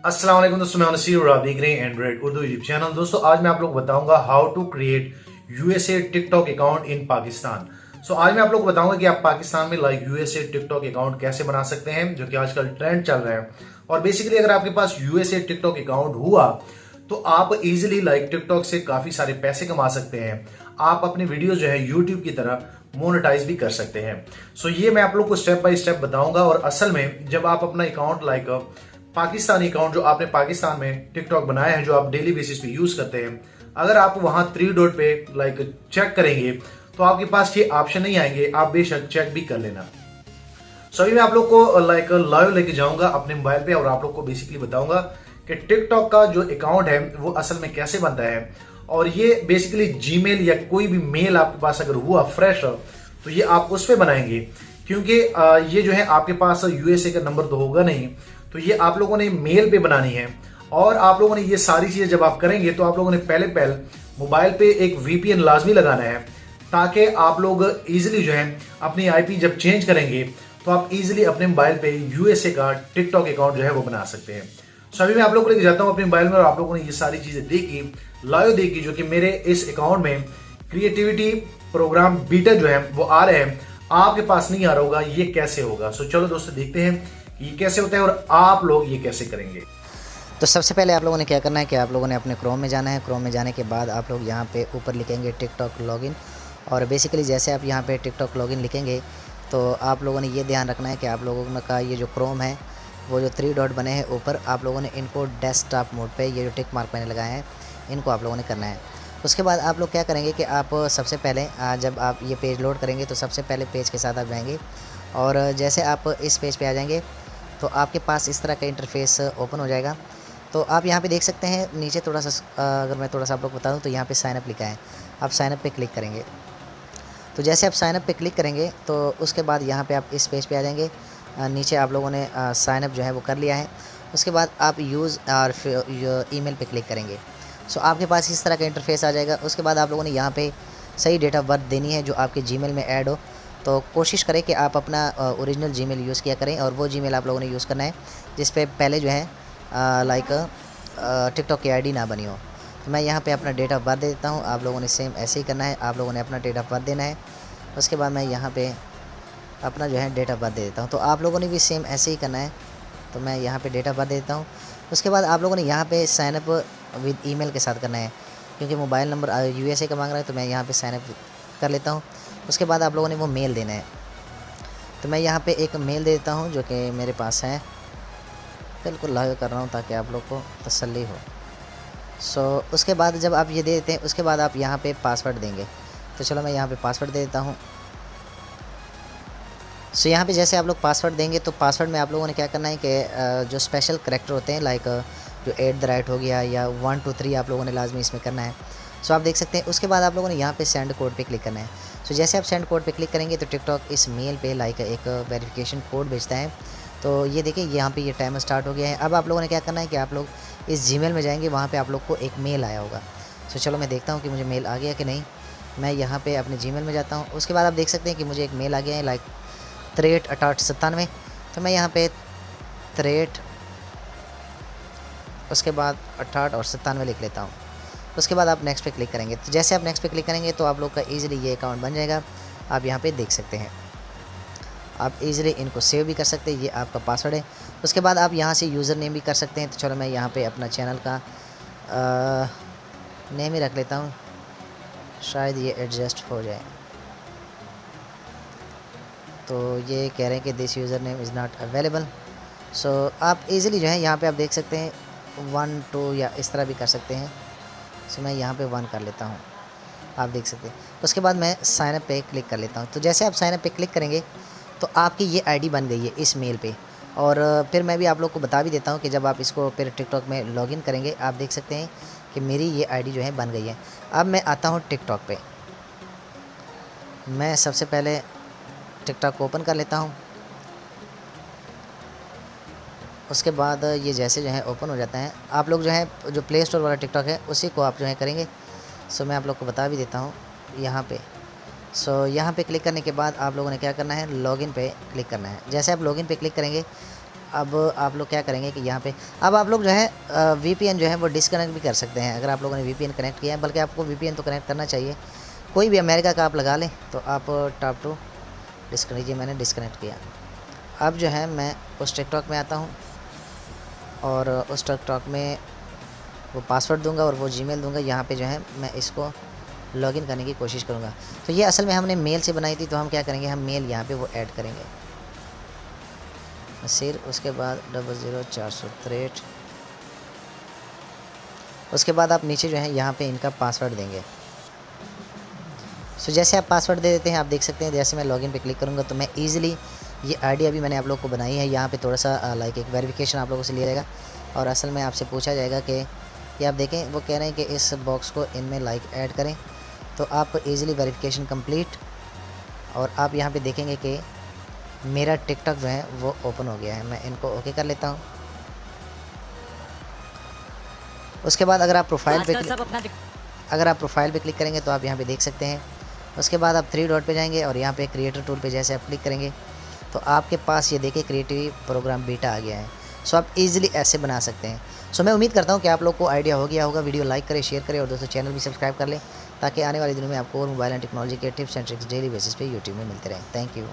अस्सलाम वालेकुम दोस्तों, मैं नसीर और आप देख रहे हैं एंड्रॉइड उर्दू यूट्यूब चैनल। दोस्तों आज मैं आप लोग को बताऊंगा how to create USA TikTok account in Pakistan. आज मैं आप लोग को बताऊंगा कि आप पाकिस्तान में यूएसए टिकटॉक अकाउंट कैसे बना सकते हैं, जो कि आजकल ट्रेंड चल रहा है। और बेसिकली अगर आपके पास यूएसए टिकटॉक अकाउंट हुआ तो आप इजीली टिकटॉक से काफी सारे पैसे कमा सकते हैं। आप अपनी वीडियो जो है यूट्यूब की तरह मोनेटाइज भी कर सकते हैं। ये मैं आप लोग को स्टेप बाय स्टेप बताऊंगा। और असल में जब आप अपना अकाउंट पाकिस्तानी अकाउंट जो आपने पाकिस्तान में टिकटॉक बनाया है, जो आप डेली बेसिस पे यूज करते हैं, अगर आप वहां थ्री डॉट पे चेक करेंगे तो आपके पास ये ऑप्शन नहीं आएंगे। आप बेशक चेक भी कर लेना। अभी मैं आप लोग को लाइव लेके जाऊंगा अपने मोबाइल पे और आप लोग को बेसिकली बताऊंगा कि टिकटॉक का जो अकाउंट है वो असल में कैसे बनता है। और ये बेसिकली जीमेल या कोई भी मेल आपके पास अगर हुआ फ्रेश तो ये आप उस पर बनाएंगे, क्योंकि ये जो है आपके पास यूएसए का नंबर तो होगा नहीं। तो ये आप लोगों ने मेल पे बनानी है। और आप लोगों ने ये सारी चीजें जब आप करेंगे तो आप लोगों ने पहले मोबाइल पे एक वीपीएन लाजमी लगाना है, ताकि आप लोग इजीली जो है अपनी आईपी जब चेंज करेंगे तो आप इजीली अपने मोबाइल पे यूएसए का टिकटॉक अकाउंट जो है वो बना सकते हैं। अभी मैं आप लोगों को लेके जाता हूँ अपने मोबाइल में और आप लोगों ने ये सारी चीजें देखी, लाइव देखी, जो कि मेरे इस अकाउंट में क्रिएटिविटी प्रोग्राम बीटा जो है वो आ रहे हैं। आपके पास नहीं आ रहा होगा, ये कैसे होगा। चलो दोस्तों देखते हैं कि ये कैसे होता है और आप लोग ये कैसे करेंगे। तो सबसे पहले आप लोगों ने क्या करना है कि आप लोगों ने अपने क्रोम में जाना है। क्रोम में जाने के बाद आप लोग यहाँ पे ऊपर लिखेंगे टिकटॉक लॉगिन। और बेसिकली जैसे आप यहाँ पे टिकटॉक लॉगिन लिखेंगे तो आप लोगों ने ये ध्यान रखना है कि आप लोगों का ये जो क्रोम है वो जो 3 डॉट बने हैं ऊपर, आप लोगों ने इनको डेस्कटॉप मोड पे ये जो टिक मार्क मैंने लगाए हैं इनको आप लोगों ने करना है। उसके बाद आप लोग क्या करेंगे कि आप सबसे पहले जब आप ये पेज लोड करेंगे तो सबसे पहले पेज के साथ आप जाएंगे। और जैसे आप इस पेज पे आ जाएंगे तो आपके पास इस तरह का इंटरफेस ओपन हो जाएगा। तो आप यहाँ पे देख सकते हैं नीचे थोड़ा सा, अगर मैं थोड़ा सा आप लोग बता दूँ तो यहाँ पे साइन अप लिखा है। आप साइन अप पे क्लिक करेंगे। तो जैसे आप साइन अप पे क्लिक करेंगे तो उसके बाद यहाँ पे आप इस पेज पे आ जाएंगे। नीचे आप लोगों ने साइन अप जो है वो कर लिया है। उसके बाद आप यूज़ और ईमेल पे क्लिक करेंगे। आपके पास इस तरह का इंटरफेस आ जाएगा। उसके बाद आप लोगों ने यहाँ पे सही डेट ऑफ बर्थ देनी है जो आपके जीमेल में ऐड हो। तो कोशिश करें कि आप अपना ओरिजिनल जीमेल यूज़ किया करें, और वो जीमेल आप लोगों ने यूज़ करना है जिस पे पहले जो है टिकटॉक की आईडी ना बनी हो। तो मैं यहाँ पे अपना डेट ऑफ बर्थ दे देता हूँ। आप लोगों ने सेम ऐसे ही करना है, आप लोगों ने अपना डेट ऑफ बर्थ देना है। उसके बाद मैं यहाँ पे अपना जो है डेट ऑफ बर्थ दे देता हूँ। तो आप लोगों ने भी सेम ऐसे ही करना है। तो मैं यहाँ पे डेट ऑफ बर्थ दे देता हूँ। उसके बाद आप लोगों ने यहाँ पे साइन अप विद ईमेल के साथ करना है, क्योंकि मोबाइल नंबर यूएसए का मांग रहा है। तो मैं यहाँ पे साइन अप कर लेता हूँ। उसके बाद आप लोगों ने वो मेल देना है। तो मैं यहाँ पे एक मेल दे देता हूँ जो कि मेरे पास है, बिल्कुल लाइव कर रहा हूँ ताकि आप लोग को तसल्ली हो। उसके बाद जब आप ये दे देते हैं उसके बाद आप यहाँ पे पासवर्ड देंगे। तो चलो मैं यहाँ पे पासवर्ड दे देता हूँ। यहाँ पे जैसे आप लोग पासवर्ड देंगे तो पासवर्ड में आप लोगों ने क्या करना है कि जो स्पेशल करैक्टर होते हैं जो @ हो गया या 1 2 3 आप लोगों ने लाजमी इसमें करना है। आप देख सकते हैं। उसके बाद आप लोगों ने यहाँ पे सेंड कोड पे क्लिक करना है। जैसे आप सेंड कोड पे क्लिक करेंगे तो टिकटॉक इस मेल पे एक वेरिफिकेशन कोड भेजता है। तो ये देखिए यहाँ पे ये टाइमर स्टार्ट हो गया है। अब आप लोगों ने क्या करना है कि आप लोग इस जीमेल में जाएंगे, वहाँ पे आप लोग को एक मेल आया होगा। चलो मैं देखता हूँ कि मुझे मेल आ गया कि नहीं। मैं यहाँ पे अपने जीमेल में जाता हूँ। उसके बाद आप देख सकते हैं कि मुझे एक मेल आ गया है 63 तो मैं यहाँ पे 63 उसके बाद 68 और 97 लिख लेता हूँ। उसके बाद आप नेक्स्ट पे क्लिक करेंगे। तो जैसे आप नेक्स्ट पे क्लिक करेंगे तो आप लोग का ईजिली ये अकाउंट बन जाएगा। आप यहाँ पे देख सकते हैं। आप इजीली इनको सेव भी कर सकते हैं, ये आपका पासवर्ड है। उसके बाद आप यहाँ से यूज़र नेम भी कर सकते हैं। तो चलो मैं यहाँ पे अपना चैनल का नेम ही रख लेता हूँ, शायद ये एडजस्ट हो जाए। तो ये कह रहे हैं कि this user name is not available. आप इजीली जो है यहाँ पे आप देख सकते हैं 1 2 या इस तरह भी कर सकते हैं। मैं यहाँ पे 1 कर लेता हूँ, आप देख सकते हैं। उसके बाद मैं साइन अप पे क्लिक कर लेता हूँ। तो जैसे आप साइन अप पे क्लिक करेंगे तो आपकी ये आईडी बन गई है इस मेल पे। और फिर मैं भी आप लोग को बता भी देता हूँ कि जब आप इसको फिर टिकटॉक में लॉगिन करेंगे आप देख सकते हैं कि मेरी ये आईडी जो है बन गई है। अब मैं आता हूँ टिकटॉक पे। मैं सबसे पहले टिकटॉक को ओपन कर लेता हूँ। उसके बाद ये जैसे जो है ओपन हो जाता है, आप लोग जो है जो प्ले स्टोर वाला टिकटॉक है उसी को आप जो है करेंगे। मैं आप लोग को बता भी देता हूँ यहाँ पे। यहाँ पे क्लिक करने के बाद आप लोगों ने क्या करना है, लॉगिन पे क्लिक करना है। जैसे आप लॉगिन पे क्लिक करेंगे अब आप लोग क्या करेंगे कि यहाँ पे अब आप लोग जो है VPN जो है वो डिसकनेक्ट भी कर सकते हैं अगर आप लोगों ने VPN कनेक्ट किया है, बल्कि आपको VPN तो कनेक्ट करना चाहिए। कोई भी अमेरिका का आप लगा लें तो आप टॉप टू डिस्कनेक्ट, ये मैंने डिस्कनेक्ट किया। अब जो है मैं उस टिकटॉक में आता हूँ और उस टिकटॉक में वो पासवर्ड दूंगा और वो जीमेल दूंगा। यहाँ पे जो है मैं इसको लॉगिन करने की कोशिश करूँगा। तो ये असल में हमने मेल से बनाई थी, तो हम क्या करेंगे, हम मेल यहाँ पे वो ऐड करेंगे नसीर, उसके बाद 00463। उसके बाद आप नीचे जो है यहाँ पे इनका पासवर्ड देंगे। सो जैसे आप पासवर्ड दे देते हैं, आप देख सकते हैं जैसे मैं लॉगिन पे क्लिक करूँगा तो मैं ईज़िली ये आईडी अभी मैंने आप लोग को बनाई है। यहाँ पे थोड़ा सा लाइक एक वेरिफिकेशन आप लोगों से लिया जाएगा और असल में आपसे पूछा जाएगा कि ये आप देखें वो कह रहे हैं कि इस बॉक्स को इनमें लाइक ऐड करें। तो आप ईज़िली वेरिफिकेशन कंप्लीट और आप यहाँ पे देखेंगे कि मेरा टिकटॉक जो है वो ओपन हो गया है। मैं इनको ओके कर लेता हूँ। उसके बाद अगर आप प्रोफाइल पे क्लिक करेंगे तो आप यहाँ पे देख सकते हैं। उसके बाद आप 3 डॉट पे जाएंगे और यहाँ पे क्रिएटर टूल पे जैसे आप क्लिक करेंगे तो आपके पास ये देखिए क्रिएटिव प्रोग्राम बीटा आ गया है। सो आप इजीली ऐसे बना सकते हैं। सो मैं उम्मीद करता हूँ कि आप लोग को आइडिया हो गया होगा। वीडियो लाइक करें, शेयर करें और दोस्तों चैनल भी सब्सक्राइब कर लें ताकि आने वाले दिनों में आपको और मोबाइल एंड टेक्नोलॉजी के tips and tricks daily basis पे यूट्यूब में मिलते रहें। Thank you.